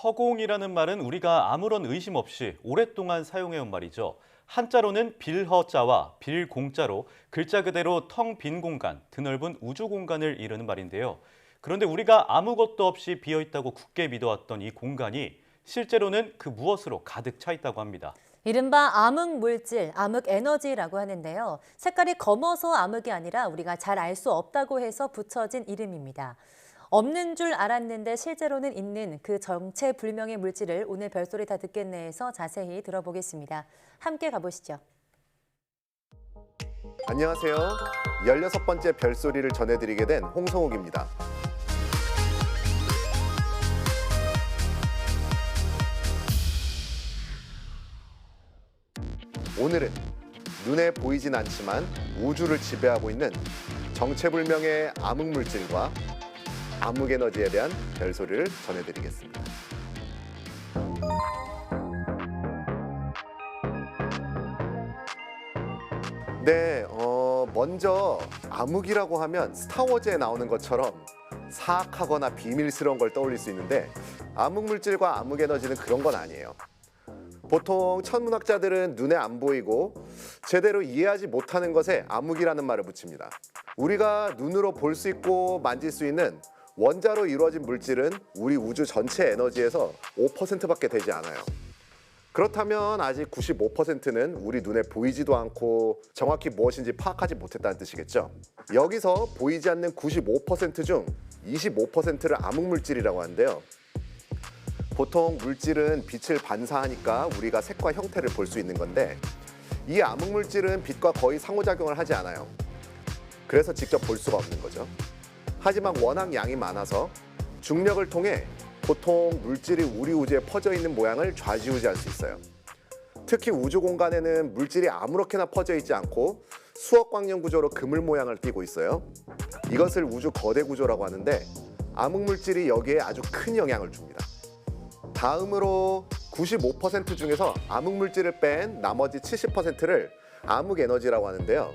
허공이라는 말은 우리가 아무런 의심 없이 오랫동안 사용해온 말이죠. 한자로는 빌허자와 빌공자로 글자 그대로 텅 빈 공간, 드넓은 우주 공간을 이르는 말인데요. 그런데 우리가 아무것도 없이 비어있다고 굳게 믿어왔던 이 공간이 실제로는 그 무엇으로 가득 차 있다고 합니다. 이른바 암흑 물질, 암흑 에너지라고 하는데요. 색깔이 검어서 암흑이 아니라 우리가 잘 알 수 없다고 해서 붙여진 이름입니다. 없는 줄 알았는데 실제로는 있는 그 정체불명의 물질을 오늘 별소리 다 듣겠네에서 자세히 들어보겠습니다. 함께 가보시죠. 안녕하세요. 16번째 별소리를 전해드리게 된 홍성욱입니다. 오늘은 눈에 보이진 않지만 우주를 지배하고 있는 정체불명의 암흑물질과 암흑에너지에 대한 별소리를 전해드리겠습니다. 네, 먼저 암흑이라고 하면 스타워즈에 나오는 것처럼 사악하거나 비밀스러운 걸 떠올릴 수 있는데 암흑물질과 암흑에너지는 그런 건 아니에요. 보통 천문학자들은 눈에 안 보이고 제대로 이해하지 못하는 것에 암흑이라는 말을 붙입니다. 우리가 눈으로 볼 수 있고 만질 수 있는 원자로 이루어진 물질은 우리 우주 전체 에너지에서 5%밖에 되지 않아요. 그렇다면 아직 95%는 우리 눈에 보이지도 않고 정확히 무엇인지 파악하지 못했다는 뜻이겠죠. 여기서 보이지 않는 95% 중 25%를 암흑물질이라고 하는데요. 보통 물질은 빛을 반사하니까 우리가 색과 형태를 볼 수 있는 건데 이 암흑물질은 빛과 거의 상호작용을 하지 않아요. 그래서 직접 볼 수가 없는 거죠. 하지만 워낙 양이 많아서 중력을 통해 보통 물질이 우리 우주에 퍼져 있는 모양을 좌지우지할 수 있어요. 특히 우주 공간에는 물질이 아무렇게나 퍼져 있지 않고 수억 광년 구조로 그물 모양을 띠고 있어요. 이것을 우주 거대 구조라고 하는데 암흑물질이 여기에 아주 큰 영향을 줍니다. 다음으로 95% 중에서 암흑물질을 뺀 나머지 70%를 암흑에너지라고 하는데요.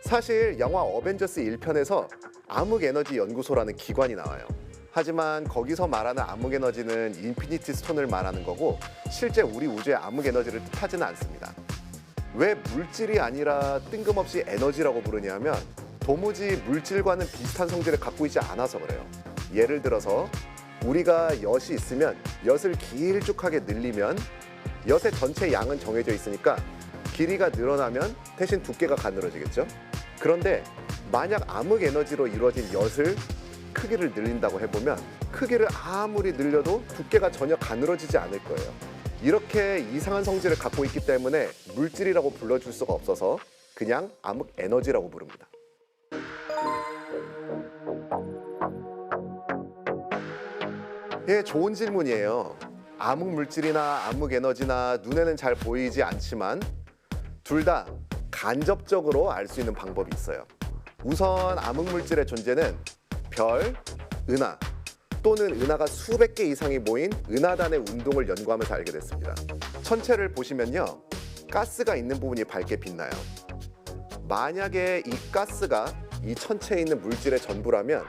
사실 영화 어벤져스 1편에서 암흑에너지 연구소라는 기관이 나와요. 하지만 거기서 말하는 암흑에너지는 인피니티 스톤을 말하는 거고 실제 우리 우주의 암흑에너지를 뜻하지는 않습니다. 왜 물질이 아니라 뜬금없이 에너지라고 부르냐면 도무지 물질과는 비슷한 성질을 갖고 있지 않아서 그래요. 예를 들어서 우리가 엿이 있으면 엿을 길쭉하게 늘리면 엿의 전체 양은 정해져 있으니까 길이가 늘어나면 대신 두께가 가늘어지겠죠. 그런데 만약 암흑에너지로 이루어진 엿을 크기를 늘린다고 해보면 크기를 아무리 늘려도 두께가 전혀 가늘어지지 않을 거예요. 이렇게 이상한 성질을 갖고 있기 때문에 물질이라고 불러줄 수가 없어서 그냥 암흑에너지라고 부릅니다. 예, 좋은 질문이에요. 암흑물질이나 암흑에너지나 눈에는 잘 보이지 않지만 둘 다 간접적으로 알 수 있는 방법이 있어요. 우선 암흑물질의 존재는 별, 은하 또는 은하가 수백 개 이상이 모인 은하단의 운동을 연구하면서 알게 됐습니다. 천체를 보시면요, 가스가 있는 부분이 밝게 빛나요. 만약에 이 가스가 이 천체에 있는 물질의 전부라면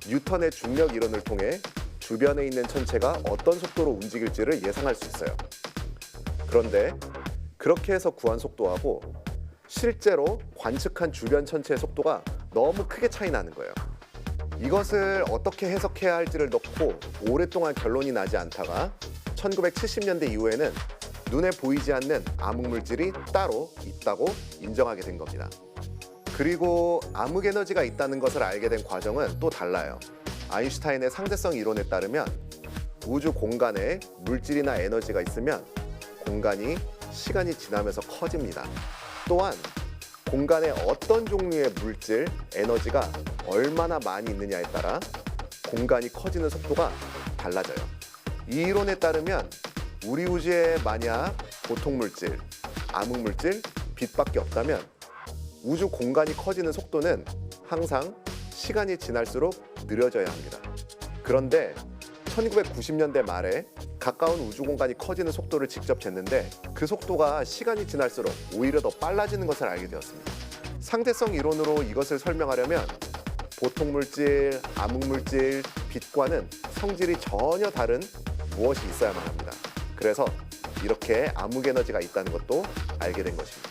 뉴턴의 중력 이론을 통해 주변에 있는 천체가 어떤 속도로 움직일지를 예상할 수 있어요. 그런데 그렇게 해서 구한 속도하고 실제로 관측한 주변 천체의 속도가 너무 크게 차이 나는 거예요. 이것을 어떻게 해석해야 할지를 놓고 오랫동안 결론이 나지 않다가 1970년대 이후에는 눈에 보이지 않는 암흑물질이 따로 있다고 인정하게 된 겁니다. 그리고 암흑에너지가 있다는 것을 알게 된 과정은 또 달라요. 아인슈타인의 상대성 이론에 따르면 우주 공간에 물질이나 에너지가 있으면 공간이 시간이 지나면서 커집니다. 또한 공간에 어떤 종류의 물질, 에너지가 얼마나 많이 있느냐에 따라 공간이 커지는 속도가 달라져요. 이 이론에 따르면 우리 우주에 만약 보통 물질, 암흑물질, 빛밖에 없다면 우주 공간이 커지는 속도는 항상 시간이 지날수록 느려져야 합니다. 그런데 1990년대 말에 가까운 우주 공간이 커지는 속도를 직접 쟀는데 그 속도가 시간이 지날수록 오히려 더 빨라지는 것을 알게 되었습니다. 상대성 이론으로 이것을 설명하려면 보통 물질, 암흑물질, 빛과는 성질이 전혀 다른 무엇이 있어야만 합니다. 그래서 이렇게 암흑 에너지가 있다는 것도 알게 된 것입니다.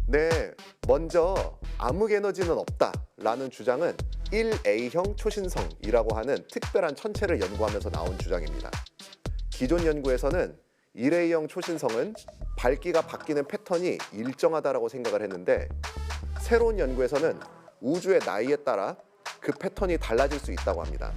네, 먼저 암흑 에너지는 없다라는 주장은 1A형 초신성이라고 하는 특별한 천체를 연구하면서 나온 주장입니다. 기존 연구에서는 1A형 초신성은 밝기가 바뀌는 패턴이 일정하다라고 생각을 했는데 새로운 연구에서는 우주의 나이에 따라 그 패턴이 달라질 수 있다고 합니다.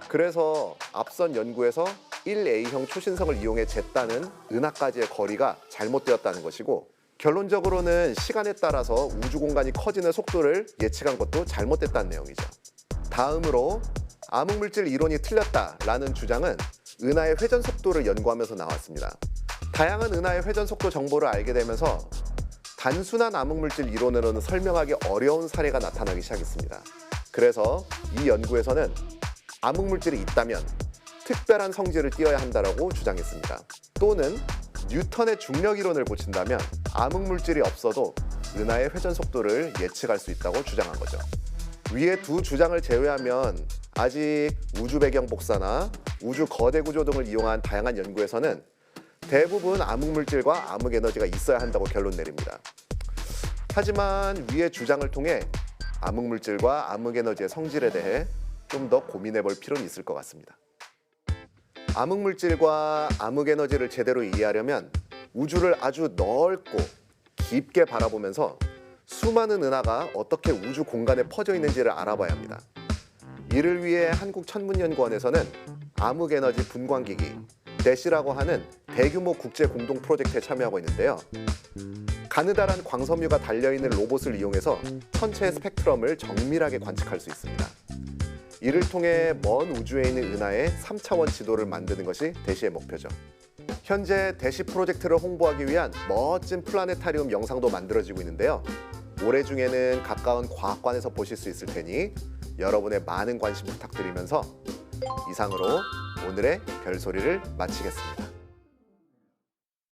그래서 앞선 연구에서 1A형 초신성을 이용해 쟀다는 은하까지의 거리가 잘못되었다는 것이고 결론적으로는 시간에 따라서 우주 공간이 커지는 속도를 예측한 것도 잘못됐다는 내용이죠. 다음으로 암흑물질 이론이 틀렸다라는 주장은 은하의 회전 속도를 연구하면서 나왔습니다. 다양한 은하의 회전 속도 정보를 알게 되면서 단순한 암흑물질 이론으로는 설명하기 어려운 사례가 나타나기 시작했습니다. 그래서 이 연구에서는 암흑물질이 있다면 특별한 성질을 띄어야 한다고 주장했습니다. 또는 뉴턴의 중력 이론을 고친다면 암흑물질이 없어도 은하의 회전 속도를 예측할 수 있다고 주장한 거죠. 위의 두 주장을 제외하면 아직 우주 배경 복사나 우주 거대 구조 등을 이용한 다양한 연구에서는 대부분 암흑물질과 암흑 에너지가 있어야 한다고 결론 내립니다. 하지만 위의 주장을 통해 암흑물질과 암흑 에너지의 성질에 대해 좀 더 고민해 볼 필요는 있을 것 같습니다. 암흑물질과 암흑 에너지를 제대로 이해하려면 우주를 아주 넓고 깊게 바라보면서 수많은 은하가 어떻게 우주 공간에 퍼져 있는지를 알아봐야 합니다. 이를 위해 한국천문연구원에서는 암흑 에너지 분광기기 DESI라고 하는 대규모 국제 공동 프로젝트에 참여하고 있는데요. 가느다란 광섬유가 달려있는 로봇을 이용해서 천체의 스펙트럼을 정밀하게 관측할 수 있습니다. 이를 통해 먼 우주에 있는 은하의 3차원 지도를 만드는 것이 DESI의 목표죠. 현재 DESI 프로젝트를 홍보하기 위한 멋진 플라네타리움 영상도 만들어지고 있는데요. 올해 중에는 가까운 과학관에서 보실 수 있을 테니 여러분의 많은 관심 부탁드리면서 이상으로 오늘의 별소리를 마치겠습니다.